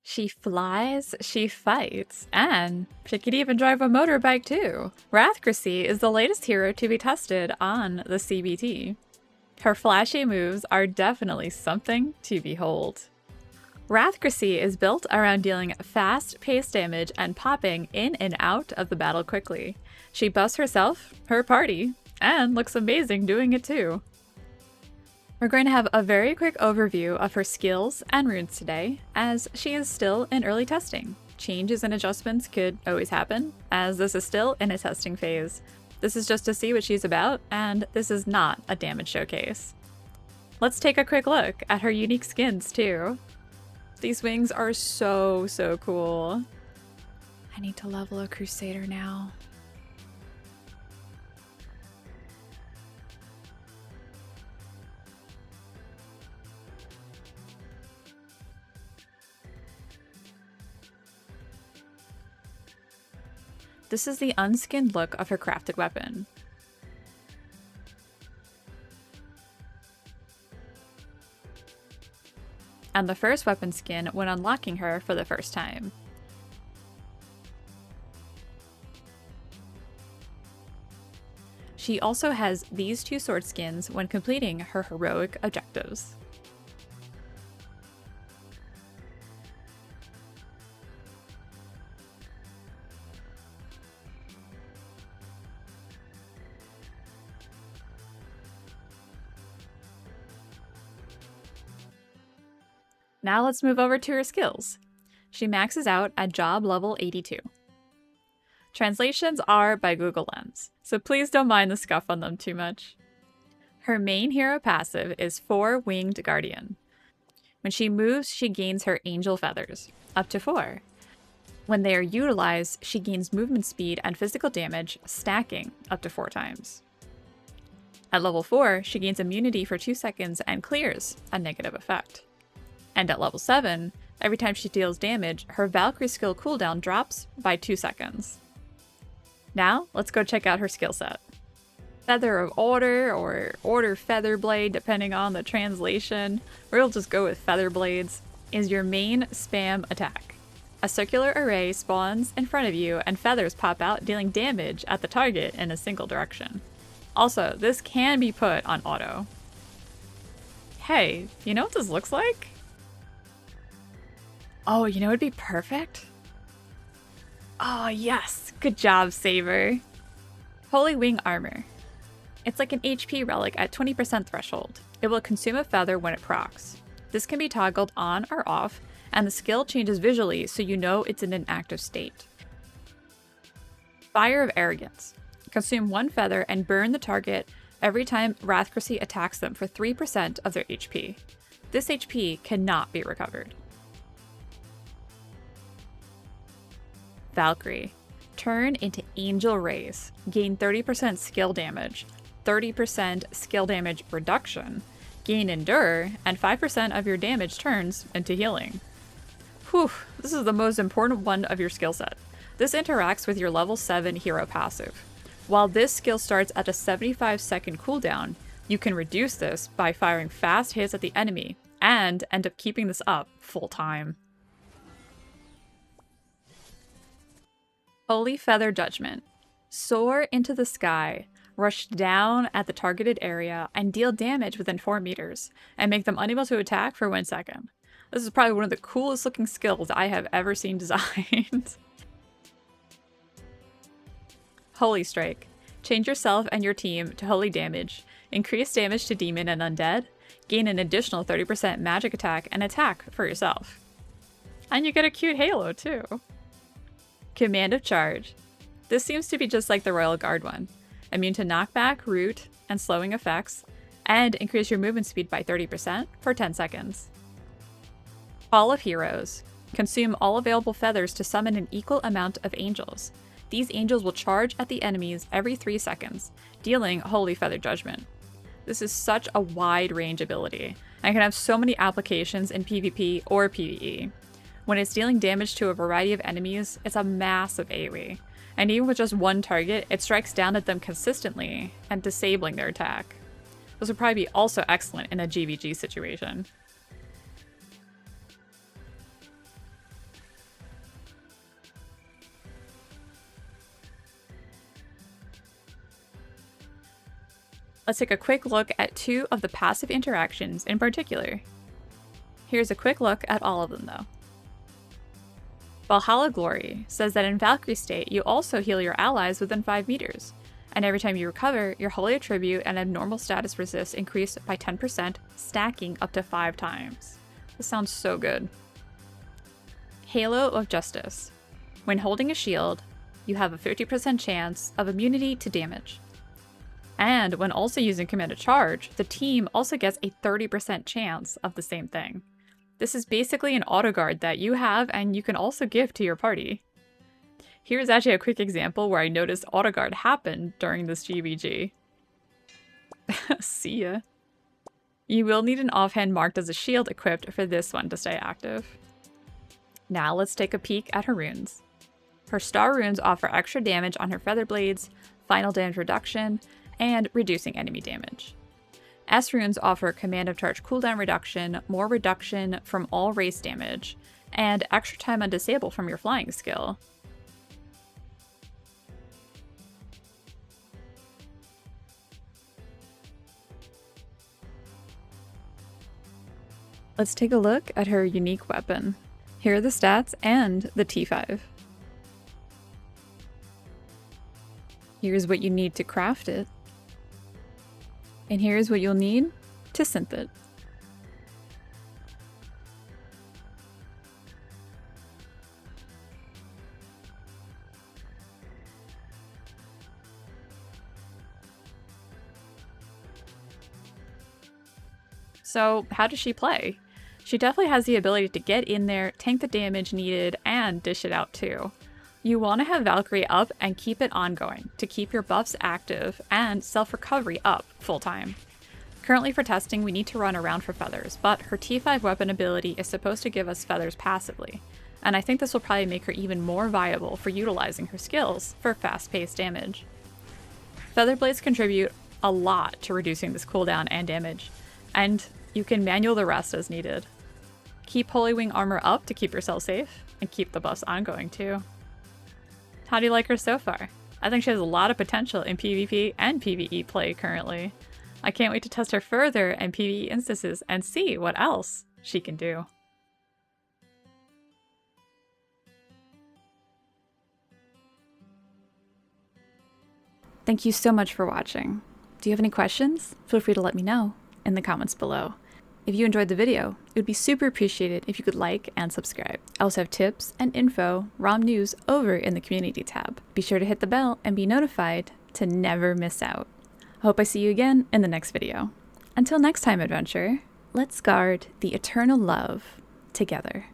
She flies, she fights, and she could even drive a motorbike too. Rathgricy is the latest hero to be tested on the CBT. Her flashy moves are definitely something to behold. Rathgricy is built around dealing fast-paced damage and popping in and out of the battle quickly. She buffs herself, her party, and looks amazing doing it too. We're going to have a very quick overview of her skills and runes today, as she is still in early testing. Changes and adjustments could always happen, as this is still in a testing phase. This is just to see what she's about, and this is not a damage showcase. Let's take a quick look at her unique skins too. These wings are so cool. I need to level a Crusader now. This is the unskinned look of her crafted weapon. And the first weapon skin when unlocking her for the first time. She also has these two sword skins when completing her heroic objectives. Now let's move over to her skills. She maxes out at job level 82. Translations are by Google Lens, so please don't mind the scuff on them too much. Her main hero passive is 4 Winged Guardian. When she moves, she gains her angel feathers, up to 4. When they are utilized, she gains movement speed and physical damage, stacking up to 4 times. At level 4, she gains immunity for 2 seconds and clears a negative effect. And at level 7, every time she deals damage, her Valkyrie skill cooldown drops by 2 seconds. Now, let's go check out her skill set. Feather of Order, or Order Feather Blade, depending on the translation, we'll just go with Feather Blades, is your main spam attack. A circular array spawns in front of you and feathers pop out, dealing damage at the target in a single direction. Also, this can be put on auto. Hey, you know what this looks like? Oh, you know what would be perfect? Oh yes, good job, Saber. Holy Wing Armor. It's like an HP relic at 20% threshold. It will consume a feather when it procs. This can be toggled on or off, and the skill changes visually so you know it's in an active state. Fire of Arrogance. Consume 1 feather and burn the target every time Rathgricy attacks them for 3% of their HP. This HP cannot be recovered. Valkyrie. Turn into Angel Rays. Gain 30% skill damage, 30% skill damage reduction, gain Endure, and 5% of your damage turns into healing. Whew, this is the most important one of your skill set. This interacts with your level 7 hero passive. While this skill starts at a 75-second cooldown, you can reduce this by firing fast hits at the enemy and end up keeping this up full time. Holy Feather Judgement. Soar into the sky, rush down at the targeted area, and deal damage within 4 meters, and make them unable to attack for 1 second. This is probably one of the coolest looking skills I have ever seen designed. Holy Strike. Change yourself and your team to holy damage, increase damage to demon and undead, gain an additional 30% magic attack, and attack for yourself. And you get a cute halo too. Command of Charge. This seems to be just like the Royal Guard one. Immune to knockback, root, and slowing effects, and increase your movement speed by 30% for 10 seconds. Hall of Heroes. Consume all available feathers to summon an equal amount of angels. These angels will charge at the enemies every 3 seconds, dealing Holy Feather Judgment. This is such a wide range ability, and can have so many applications in PvP or PvE. When it's dealing damage to a variety of enemies, it's a massive AoE, and even with just 1 target, it strikes down at them consistently and disabling their attack. This would probably be also excellent in a GVG situation. Let's take a quick look at 2 of the passive interactions in particular. Here's a quick look at all of them though. Valhalla Glory says that in Valkyrie state, you also heal your allies within 5 meters. And every time you recover, your Holy Attribute and abnormal status resist increase by 10%, stacking up to 5 times. This sounds so good. Halo of Justice. When holding a shield, you have a 50% chance of immunity to damage. And when also using Command to Charge, the team also gets a 30% chance of the same thing. This is basically an auto guard that you have and you can also give to your party. Here's actually a quick example where I noticed auto guard happen during this GBG. See ya. You will need an offhand marked as a shield equipped for this one to stay active. Now let's take a peek at her runes. Her star runes offer extra damage on her feather blades, final damage reduction, and reducing enemy damage. S runes offer command of charge cooldown reduction, more reduction from all race damage, and extra time on disable from your flying skill. Let's take a look at her unique weapon. Here are the stats and the T5. Here's what you need to craft it. And here's what you'll need to synth it. So how does she play? She definitely has the ability to get in there, tank the damage needed, and dish it out too. You want to have Valkyrie up and keep it ongoing to keep your buffs active and self-recovery up full time. Currently for testing, we need to run around for feathers, but her T5 weapon ability is supposed to give us feathers passively, and I think this will probably make her even more viable for utilizing her skills for fast-paced damage. Feather blades contribute a lot to reducing this cooldown and damage, and you can manual the rest as needed. Keep Holy Wing armor up to keep yourself safe, and keep the buffs ongoing too. How do you like her so far? I think she has a lot of potential in PvP and PvE play currently. I can't wait to test her further in PvE instances and see what else she can do. Thank you so much for watching. Do you have any questions? Feel free to let me know in the comments below. If you enjoyed the video, it would be super appreciated if you could like and subscribe. I also have tips and info, ROM news over in the community tab. Be sure to hit the bell and be notified to never miss out. I hope I see you again in the next video. Until next time, adventurer, let's guard the eternal love together.